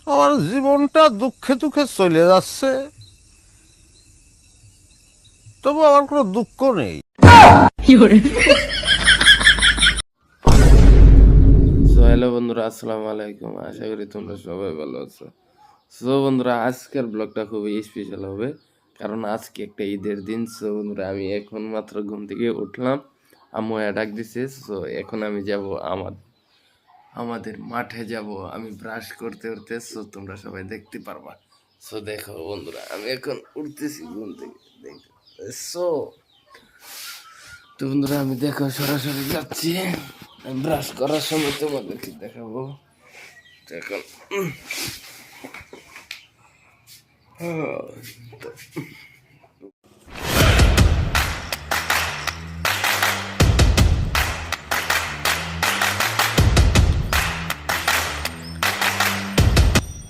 আমার জীবনটা দুঃখে দুঃখে চলে যাচ্ছে, তবু আমার কোনো দুঃখ নেই। হ্যালো বন্ধুরা, আসসালামু আলাইকুম। আশা করি তোমরা সবাই ভালো আছো। সো বন্ধুরা, আজকের ব্লগটা খুবই স্পেশাল হবে, কারণ আজকে একটা ঈদের দিন। সো বন্ধুরা, আমি এখন মাত্র ঘুম থেকে উঠলাম, আম্মু ডাক দিছে। সো এখন আমি যাব আমাদের মাঠে যাব, আমি ব্রাশ করতে উঠতে। সো তোমরা সবাই দেখতে পারবা। সো দেখো বন্ধুরা, আমি এখন উঠতেছি ঘুম থেকে, দেখো। সো তো বন্ধুরা, আমি দেখো সরাসরি যাচ্ছি, ব্রাশ করার সময় তোমাদেরকে দেখাবো। এখন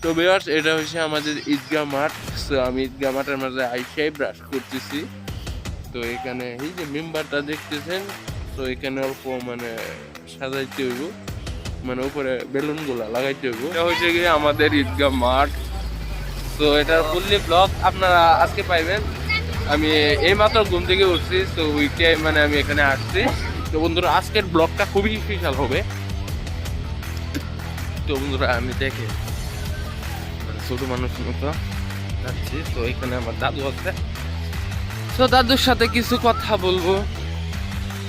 তো ভিউয়ার্স, এটা হচ্ছে আমাদের ঈদগাহ মাঠ। তো আমি ঈদগাহ মাঠের মাঝে আইসাই ব্রাশ করতেছি। তো এখানে এই যে মেম্বারটা দেখতেছেন, তো এখানে অল্প মানে সাজাইতে হইব, মানে উপরে বেলুন গুলা লাগাইতে হইব। এটা হচ্ছে গিয়ে আমাদের ঈদগাহ মাঠ। তো এটার ফুললি ব্লগ আপনারা আজকে পাইবেন। আমি এই মাত্র ঘুম থেকে উঠছি, তো উইকে মানে আমি এখানে আসছি। তো বন্ধুরা, আজকের ব্লগটা খুবই স্পেশাল হবে। তো বন্ধুরা, আমি দেখে মানে ছোট মানুষ মতো যাচ্ছি। তো এখানে আমার দাদু আছে, তো দাদুর সাথে কিছু কথা বলবো।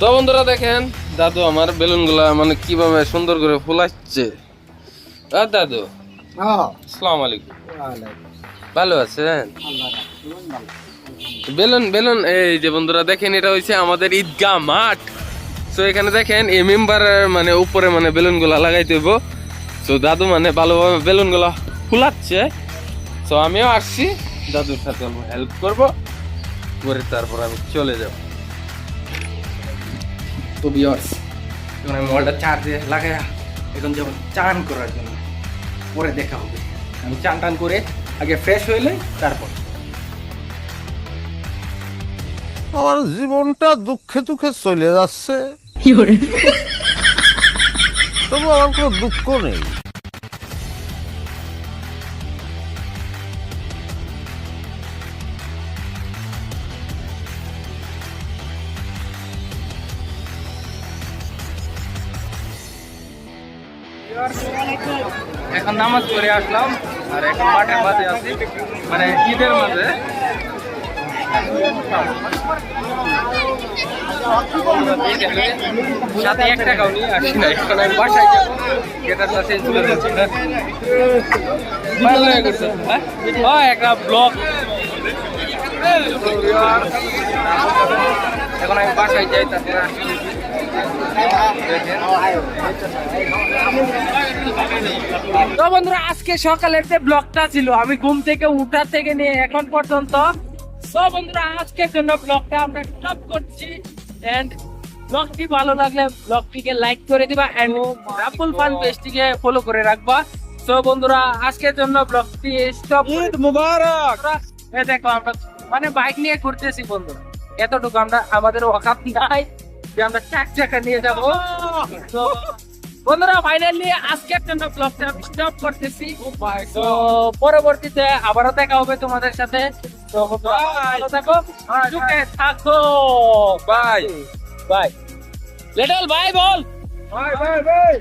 তো বন্ধুরা দেখেন, দাদু আমার বেলুন গুলা মানে কিভাবে সুন্দর করে ফুলাচ্ছে। আর দাদু, আসসালামু আলাইকুম, ভালো আছেন? বেলুন বেলুন এই যে বন্ধুরা দেখেন, এটা হচ্ছে আমাদের ঈদগাহ মাঠ। তো এখানে দেখেন এই মেম্বারের মানে উপরে মানে বেলুন গুলা লাগাইতে হইব। তো দাদু মানে ভালোভাবে বেলুন গুলা ফুলাচ্ছে। তো আমিও আসছি দাদুর সাথে হেল্প করবো, করে তারপর আমি চলে যাব। তো ভিউয়ার্স, এখন আমি মোবাইলটা চার্জে লাগাই এখন যখন চান করার জন্য, পরে দেখা হবে। আমি চান টান করে আগে ফ্রেশ হইলে তারপর। আমার জীবনটা দুঃখে দুঃখে চলে যাচ্ছে, তবু আমার কোনো দুঃখ নেই। এখন নামাজ পড়ে আসলাম, আর এখন মাঠের মাঝে আছি, মানে ঈদের মাঝে। সাথে 1 টাকাও নিয়ে আসি না, এখন আমি বাসায় যাবো। গেটারটা চেঞ্জ করে যাচ্ছি না, ভালো লাগে করছে। হ্যাঁ, একটা ব্লগ। এখন আমি বাসায় যাই, তারপরে আসি। তো বন্ধুরা, আজকে সকালের যে ব্লগটা ছিল, আমি ঘুম থেকে উঠার থেকে নিয়ে এখন পর্যন্ত, তো বন্ধুরা আজকের জন্য ব্লগটা আমরা স্টপ করছি। এন্ড ব্লগটি ভালো লাগলে ব্লগটিকে লাইক করে দিবা, এন্ড রাফুল ফান পেজটিকে ফলো করে রাখবা। তো বন্ধুরা, আজকের জন্য ব্লগটি স্টপ। ঈদ মুবারক। দেখো, আমরা মানে বাইক নিয়ে ঘুরতেছি বন্ধুরা, এতটুকু আমরা আমাদের ওয়াকাত নাই যে আমরা চাকা নিয়ে যাবো। তো বন্ধুরা, ফাইনালি আজকের জন্য ব্লগটা স্টপ করতেছি। তো পরবর্তীতে আবারও দেখা হবে তোমাদের সাথে। তো ভালো থাকো, সুখে থাকো। Bye bye. Little by ball. Bye bye by.